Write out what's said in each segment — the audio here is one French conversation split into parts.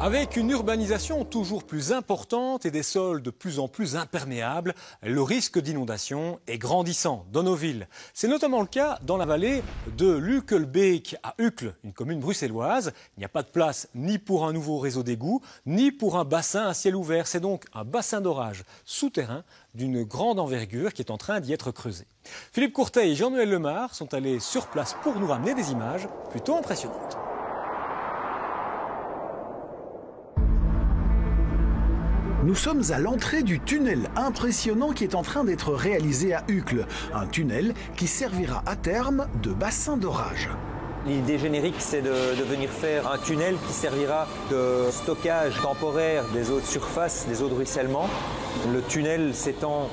Avec une urbanisation toujours plus importante et des sols de plus en plus imperméables, le risque d'inondation est grandissant dans nos villes. C'est notamment le cas dans la vallée de l'Uckelbeek à Uccle, une commune bruxelloise. Il n'y a pas de place ni pour un nouveau réseau d'égouts, ni pour un bassin à ciel ouvert. C'est donc un bassin d'orage souterrain d'une grande envergure qui est en train d'y être creusé. Philippe Courtet et Jean-Noël Lemar sont allés sur place pour nous ramener des images plutôt impressionnantes. Nous sommes à l'entrée du tunnel impressionnant qui est en train d'être réalisé à Uccle. Un tunnel qui servira à terme de bassin d'orage. L'idée générique, c'est de venir faire un tunnel qui servira de stockage temporaire des eaux de surface, des eaux de ruissellement. Le tunnel s'étend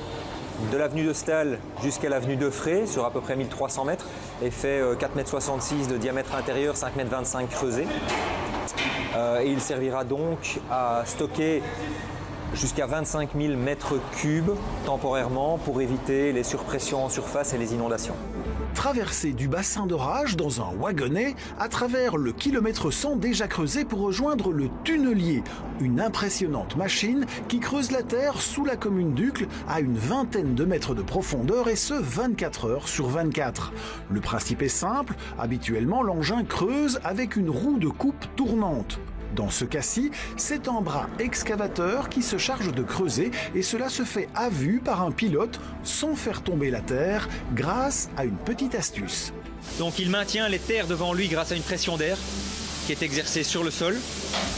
de l'avenue de Staël jusqu'à l'avenue de Frey, sur à peu près 1300 mètres, et fait 4,66 m de diamètre intérieur, 5,25 m creusé. Et il servira donc à stocker jusqu'à 25 000 mètres cubes temporairement pour éviter les surpressions en surface et les inondations. Traversée du bassin d'orage dans un wagonnet à travers le kilomètre 100 déjà creusé pour rejoindre le tunnelier, une impressionnante machine qui creuse la terre sous la commune d'Uccle à une vingtaine de mètres de profondeur et ce 24 heures sur 24. Le principe est simple, habituellement l'engin creuse avec une roue de coupe tournante. Dans ce cas-ci, c'est un bras excavateur qui se charge de creuser et cela se fait à vue par un pilote sans faire tomber la terre grâce à une petite astuce. Donc il maintient les terres devant lui grâce à une pression d'air qui est exercée sur le sol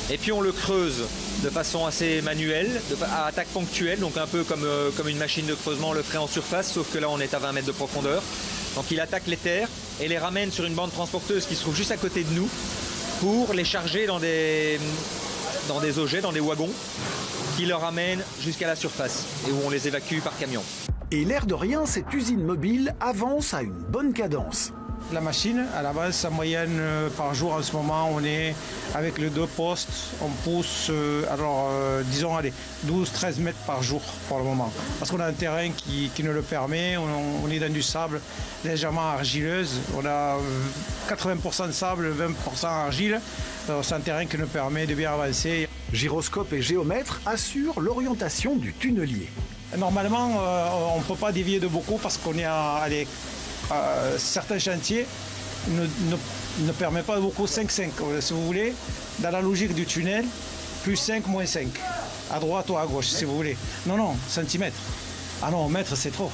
et puis on le creuse de façon assez manuelle, à attaque ponctuelle, donc un peu comme une machine de creusement le ferait en surface, sauf que là on est à 20 mètres de profondeur. Donc il attaque les terres et les ramène sur une bande transporteuse qui se trouve juste à côté de nous, pour les charger dans des objets, dans des wagons, qui leur ramènent jusqu'à la surface et où on les évacue par camion. Et l'air de rien, cette usine mobile avance à une bonne cadence. La machine, à la base, en moyenne par jour en ce moment, on est avec les deux postes, on pousse, disons, allez, 12-13 mètres par jour pour le moment. Parce qu'on a un terrain qui nous le permet, on est dans du sable légèrement argileuse, on a 80% de sable, 20% argile, c'est un terrain qui nous permet de bien avancer. Gyroscope et géomètre assurent l'orientation du tunnelier. Normalement, on ne peut pas dévier de beaucoup parce qu'on est à certains chantiers ne permet pas beaucoup 5-5, si vous voulez, dans la logique du tunnel, plus 5, moins 5, à droite ou à gauche, si vous voulez. Non, centimètres. Ah non, mètres, c'est trop.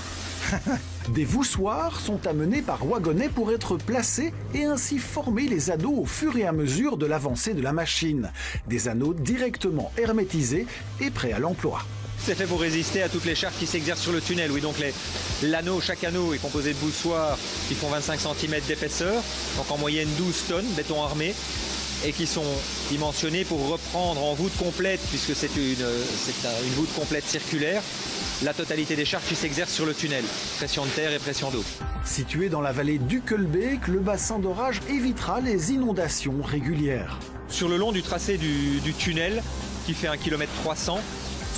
Des voussoirs sont amenés par wagonnet pour être placés et ainsi former les anneaux au fur et à mesure de l'avancée de la machine. Des anneaux directement hermétisés et prêts à l'emploi. C'est fait pour résister à toutes les charges qui s'exercent sur le tunnel. Oui, donc chaque anneau est composé de voussoirs qui font 25 cm d'épaisseur, donc en moyenne 12 tonnes, béton armé, et qui sont dimensionnés pour reprendre en voûte complète, puisque c'est une voûte complète circulaire, la totalité des charges qui s'exercent sur le tunnel, pression de terre et pression d'eau. Situé dans la vallée d'Uckelbeek, le bassin d'orage évitera les inondations régulières. Sur le long du tracé du tunnel, qui fait 1,3 km,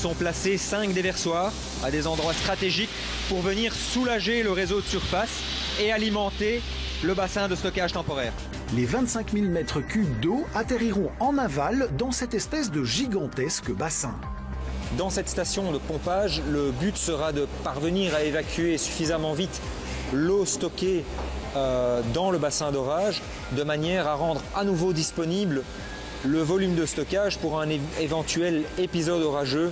sont placés 5 déversoirs à des endroits stratégiques pour venir soulager le réseau de surface et alimenter le bassin de stockage temporaire. Les 25 000 mètres cubes d'eau atterriront en aval dans cette espèce de gigantesque bassin. Dans cette station de pompage, le but sera de parvenir à évacuer suffisamment vite l'eau stockée dans le bassin d'orage, de manière à rendre à nouveau disponible le volume de stockage pour un éventuel épisode orageux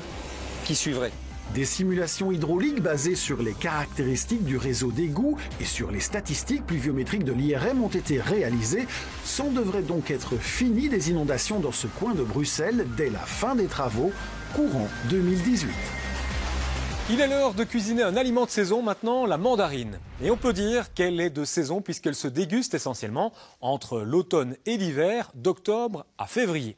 qui suivrait. Des simulations hydrauliques basées sur les caractéristiques du réseau d'égouts et sur les statistiques pluviométriques de l'IRM ont été réalisées. C'en devrait donc être fini des inondations dans ce coin de Bruxelles dès la fin des travaux, courant 2018. Il est l'heure de cuisiner un aliment de saison maintenant, la mandarine. Et on peut dire qu'elle est de saison puisqu'elle se déguste essentiellement entre l'automne et l'hiver, d'octobre à février.